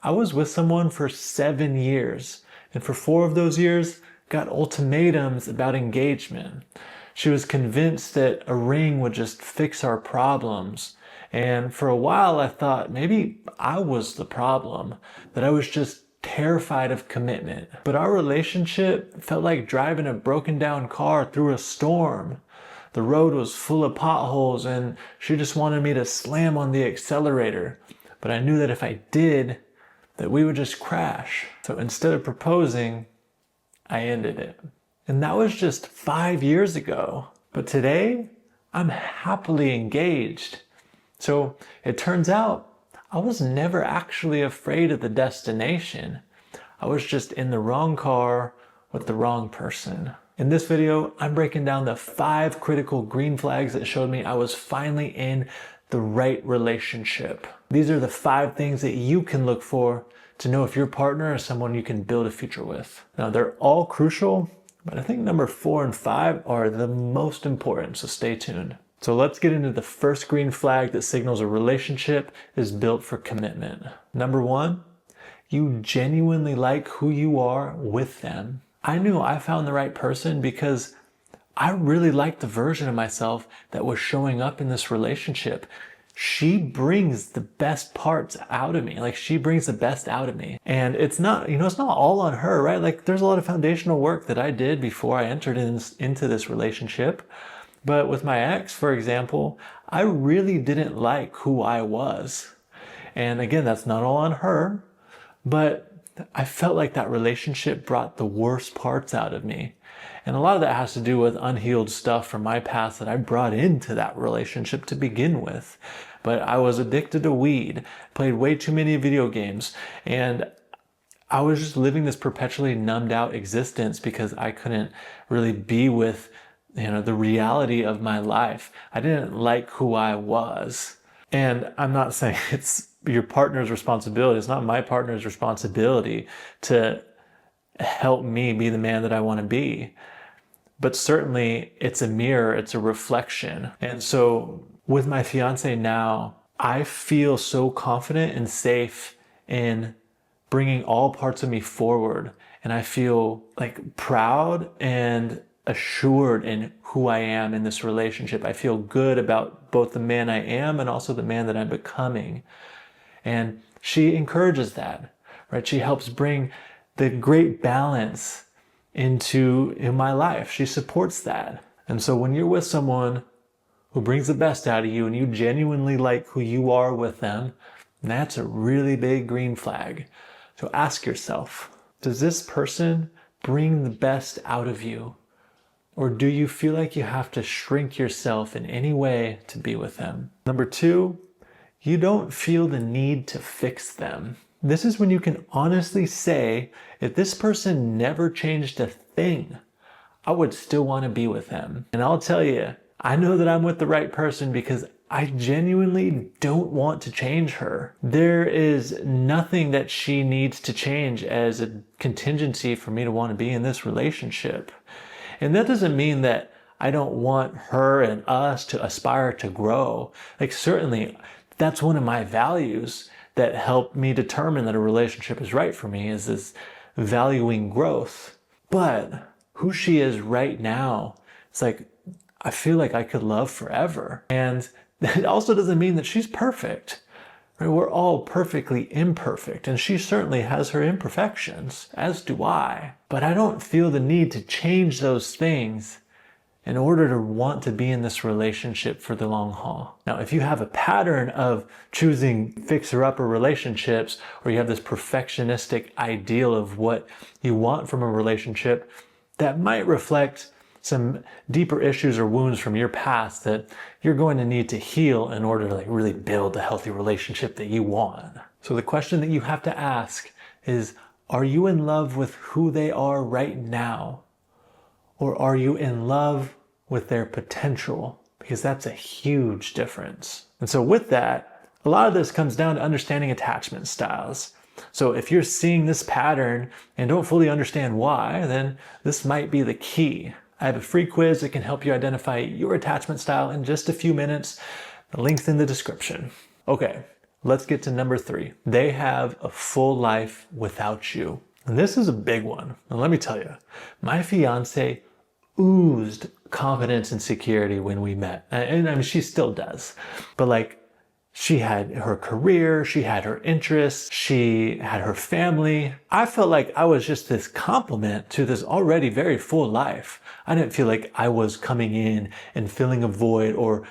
I was with someone for 7 years, and for 4 of those years, got ultimatums about engagement. She was convinced that a ring would just fix our problems. And for a while, I thought maybe I was the problem, that I was just terrified of commitment. But our relationship felt like driving a broken down car through a storm. The road was full of potholes and she just wanted me to slam on the accelerator. But I knew that if I did, that we would just crash. So instead of proposing, I ended it. And that was just 5 years ago. But today, I'm happily engaged. So it turns out I was never actually afraid of the destination. I was just in the wrong car with the wrong person. In this video, I'm breaking down the 5 critical green flags that showed me I was finally in the right relationship. These are the 5 things that you can look for to know if your partner is someone you can build a future with. Now, they're all crucial, but I think number 4 and 5 are the most important, so stay tuned. So let's get into the first green flag that signals a relationship is built for commitment. Number 1, you genuinely like who you are with them. I knew I found the right person because I really liked the version of myself that was showing up in this relationship. She brings the best parts out of me. Like, she brings the best out of me. And it's not, it's not all on her, right? Like, there's a lot of foundational work that I did before I entered into this relationship. But with my ex, for example, I really didn't like who I was. And again, that's not all on her, but I felt like that relationship brought the worst parts out of me. And a lot of that has to do with unhealed stuff from my past that I brought into that relationship to begin with. But I was addicted to weed, played way too many video games, and I was just living this perpetually numbed out existence because I couldn't really be with the reality of my life. I didn't like who I was. And I'm not saying it's your partner's responsibility. It's not my partner's responsibility to help me be the man that I want to be. But certainly it's a mirror, it's a reflection. And so with my fiance now, I feel so confident and safe in bringing all parts of me forward. And I feel like proud and assured in who I am in this relationship. I feel good about both the man I am and also the man that I'm becoming. And she encourages that, right? She helps bring the great balance into my life. She supports that. And so when you're with someone who brings the best out of you and you genuinely like who you are with them, that's a really big green flag. So ask yourself, does this person bring the best out of you? Or do you feel like you have to shrink yourself in any way to be with them? Number 2, you don't feel the need to fix them. This is when you can honestly say, if this person never changed a thing, I would still want to be with them. And I'll tell you, I know that I'm with the right person because I genuinely don't want to change her. There is nothing that she needs to change as a contingency for me to want to be in this relationship. And that doesn't mean that I don't want her and us to aspire to grow. Like, certainly that's one of my values that help me determine that a relationship is right for me, is this valuing growth. But who she is right now, it's like, I feel like I could love forever. And it also doesn't mean that she's perfect. Right? We're all perfectly imperfect, and she certainly has her imperfections, as do I. But I don't feel the need to change those things in order to want to be in this relationship for the long haul. Now, if you have a pattern of choosing fixer-upper relationships, or you have this perfectionistic ideal of what you want from a relationship, that might reflect some deeper issues or wounds from your past that you're going to need to heal in order to really build the healthy relationship that you want. So the question that you have to ask is, are you in love with who they are right now? Or are you in love with their potential? Because that's a huge difference. And so with that, a lot of this comes down to understanding attachment styles. So if you're seeing this pattern and don't fully understand why, then this might be the key. I have a free quiz that can help you identify your attachment style in just a few minutes. The link's in the description. Okay, Let's get to number 3. They have a full life without you. And this is a big one. And let me tell you, my fiance oozed confidence and security when we met. And I mean, she still does. But like, she had her career, she had her interests, she had her family. I felt like I was just this complement to this already very full life. I didn't feel like I was coming in and filling a void or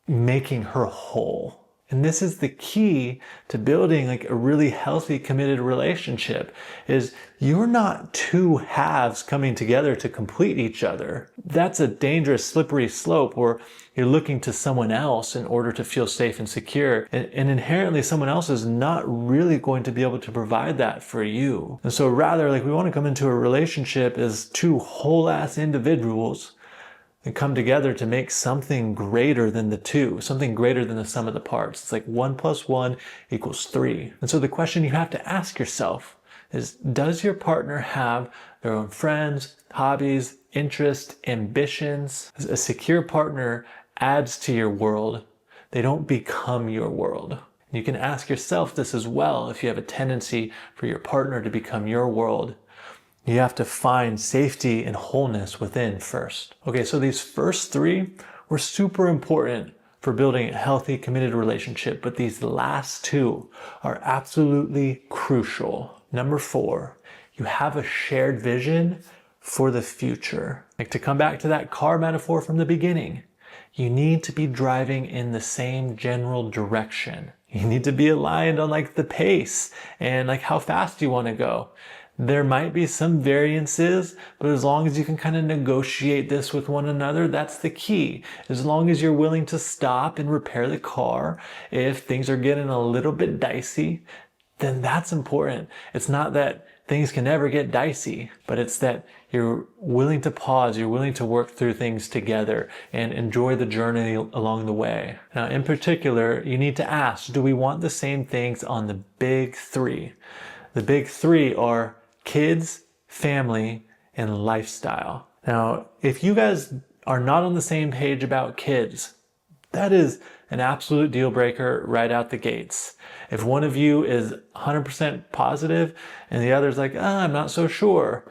making her whole. And this is the key to building like a really healthy, committed relationship, is you're not two halves coming together to complete each other. That's a dangerous, slippery slope where you're looking to someone else in order to feel safe and secure. And inherently someone else is not really going to be able to provide that for you. And so rather, like, we want to come into a relationship as two whole ass individuals and come together to make something greater than the two, something greater than the sum of the parts. It's like 1 + 1 = 3. And so the question you have to ask yourself is, does your partner have their own friends, hobbies, interests, ambitions? A secure partner adds to your world. They don't become your world. And you can ask yourself this as well if you have a tendency for your partner to become your world. You have to find safety and wholeness within first. Okay, so these first 3 were super important for building a healthy, committed relationship, but these last 2 are absolutely crucial. Number 4, you have a shared vision for the future. Like, to come back to that car metaphor from the beginning, you need to be driving in the same general direction. You need to be aligned on like the pace and like how fast you want to go. There might be some variances, but as long as you can kind of negotiate this with one another, that's the key. As long as you're willing to stop and repair the car if things are getting a little bit dicey, then that's important. It's not that things can never get dicey, but it's that you're willing to pause, you're willing to work through things together and enjoy the journey along the way. Now, in particular, you need to ask, do we want the same things on the big 3? The big 3 are kids, family, and lifestyle. Now, if you guys are not on the same page about kids, that is an absolute deal breaker right out the gates. If one of you is 100% positive and the other's like, I'm not so sure.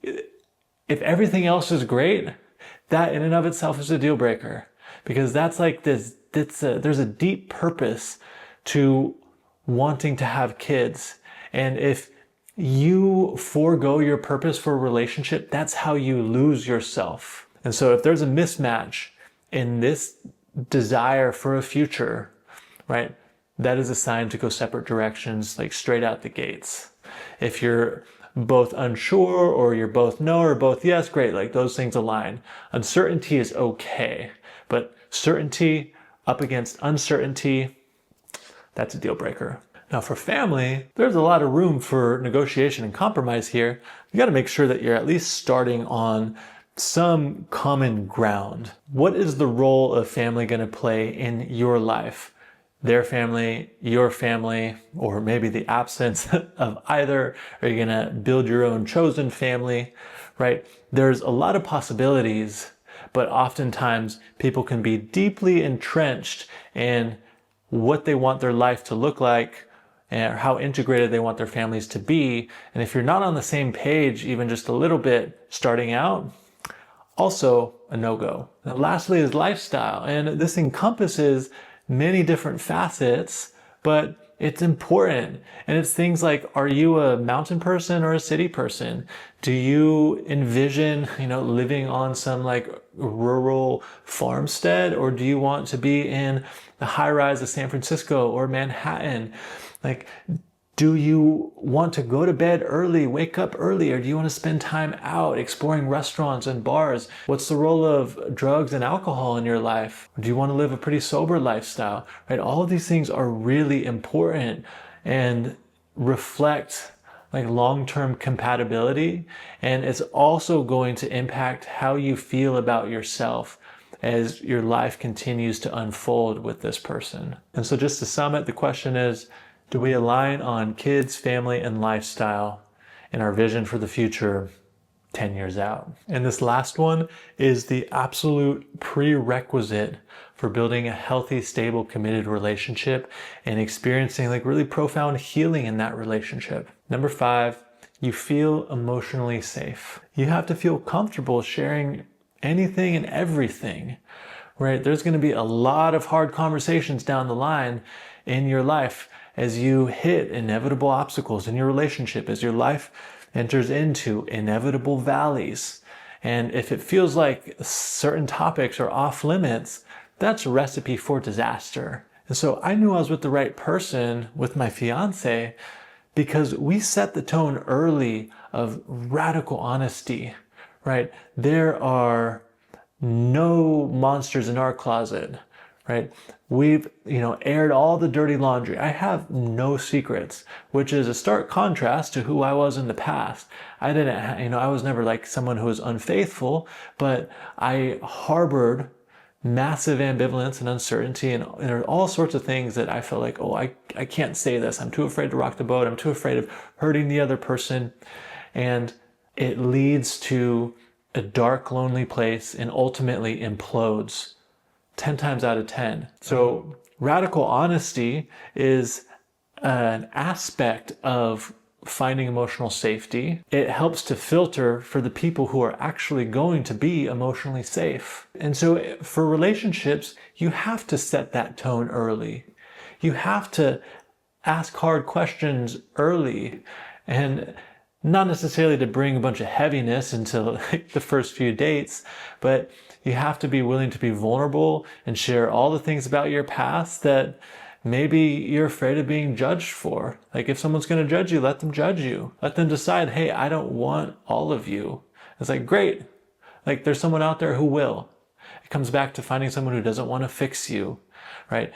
If everything else is great, that in and of itself is a deal breaker, because that's like this, there's a deep purpose to wanting to have kids. And if you forego your purpose for a relationship, that's how you lose yourself. And so if there's a mismatch in this desire for a future, right, that is a sign to go separate directions, like straight out the gates. If you're both unsure, or you're both no, or both yes, great, like those things align. Uncertainty is okay, but certainty up against uncertainty, that's a deal breaker. Now for family, there's a lot of room for negotiation and compromise here. You got to make sure that you're at least starting on some common ground. What is the role of family going to play in your life? Their family, your family, or maybe the absence of either? Are you going to build your own chosen family, right? There's a lot of possibilities, but oftentimes people can be deeply entrenched in what they want their life to look like, and how integrated they want their families to be. And if you're not on the same page, even just a little bit starting out, also a no-go. And lastly is lifestyle. And this encompasses many different facets, but it's important. And it's things like, are you a mountain person or a city person? Do you envision, living on some like rural farmstead, or do you want to be in the high rise of San Francisco or Manhattan? Like, do you want to go to bed early, wake up early, or do you want to spend time out exploring restaurants and bars? What's the role of drugs and alcohol in your life? Do you want to live a pretty sober lifestyle? Right? All of these things are really important and reflect like long-term compatibility. And it's also going to impact how you feel about yourself as your life continues to unfold with this person. And so just to sum it, the question is, do we align on kids, family, and lifestyle in our vision for the future 10 years out? And this last one is the absolute prerequisite for building a healthy, stable, committed relationship and experiencing like really profound healing in that relationship. Number 5, you feel emotionally safe. You have to feel comfortable sharing anything and everything, right? There's going to be a lot of hard conversations down the line in your life as you hit inevitable obstacles in your relationship, as your life enters into inevitable valleys. And if it feels like certain topics are off limits, that's a recipe for disaster. And so I knew I was with the right person with my fiance because we set the tone early of radical honesty, right? There are no monsters in our closet, right? We've, aired all the dirty laundry. I have no secrets, which is a stark contrast to who I was in the past. I didn't, I was never like someone who was unfaithful, but I harbored massive ambivalence and uncertainty and there are all sorts of things that I felt like, I can't say this. I'm too afraid to rock the boat. I'm too afraid of hurting the other person. And it leads to a dark, lonely place and ultimately implodes 10 times out of 10. So radical honesty is an aspect of finding emotional safety. It helps to filter for the people who are actually going to be emotionally safe. And so for relationships, you have to set that tone early. You have to ask hard questions early, and not necessarily to bring a bunch of heaviness into the first few dates, but you have to be willing to be vulnerable and share all the things about your past that maybe you're afraid of being judged for. Like if someone's going to judge you, let them judge you. Let them decide, hey, I don't want all of you. It's like, great. Like there's someone out there who will. It comes back to finding someone who doesn't want to fix you, right?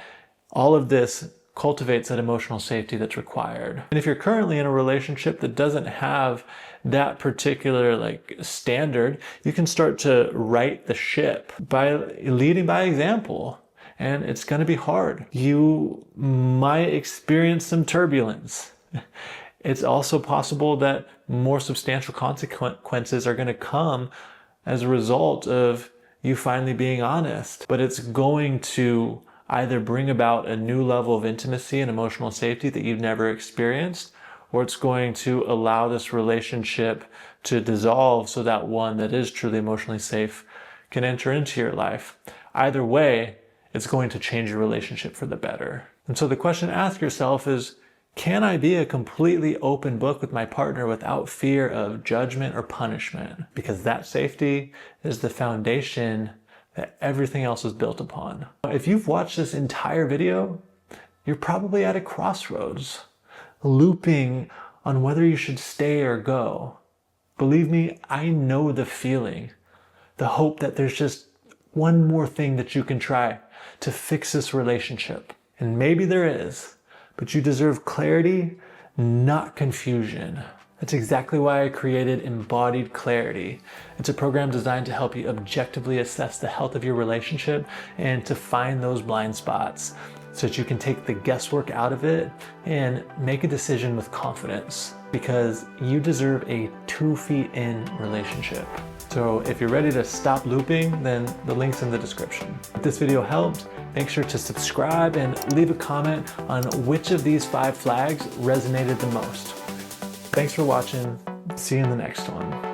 All of this cultivates that emotional safety that's required. And if you're currently in a relationship that doesn't have that particular standard, you can start to right the ship by leading by example. And it's going to be hard. You might experience some turbulence. It's also possible that more substantial consequences are going to come as a result of you finally being honest. But it's going to either bring about a new level of intimacy and emotional safety that you've never experienced, or it's going to allow this relationship to dissolve so that one that is truly emotionally safe can enter into your life. Either way, it's going to change your relationship for the better. And so the question to ask yourself is, can I be a completely open book with my partner without fear of judgment or punishment? Because that safety is the foundation that everything else is built upon. If you've watched this entire video, you're probably at a crossroads, looping on whether you should stay or go. Believe me, I know the feeling, the hope that there's just one more thing that you can try to fix this relationship. And maybe there is, but you deserve clarity, not confusion. That's exactly why I created Embodied Clarity. It's a program designed to help you objectively assess the health of your relationship and to find those blind spots so that you can take the guesswork out of it and make a decision with confidence, because you deserve a 2 feet in relationship. So if you're ready to stop looping, then the link's in the description. If this video helped, make sure to subscribe and leave a comment on which of these 5 flags resonated the most. Thanks for watching. See you in the next one.